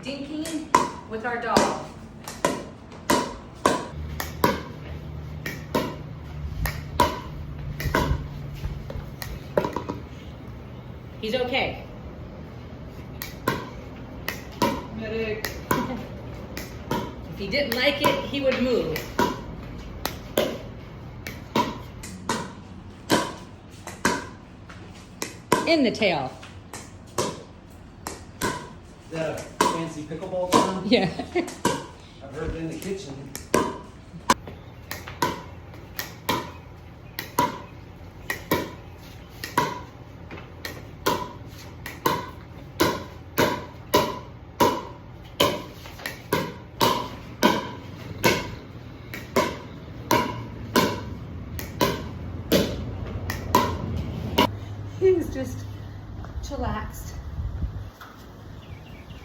dinking with our dog. He's okay. Medic. If he didn't like it, he would move. In the tail. Is that a fancy pickleball term? Yeah. I've heard it in the kitchen.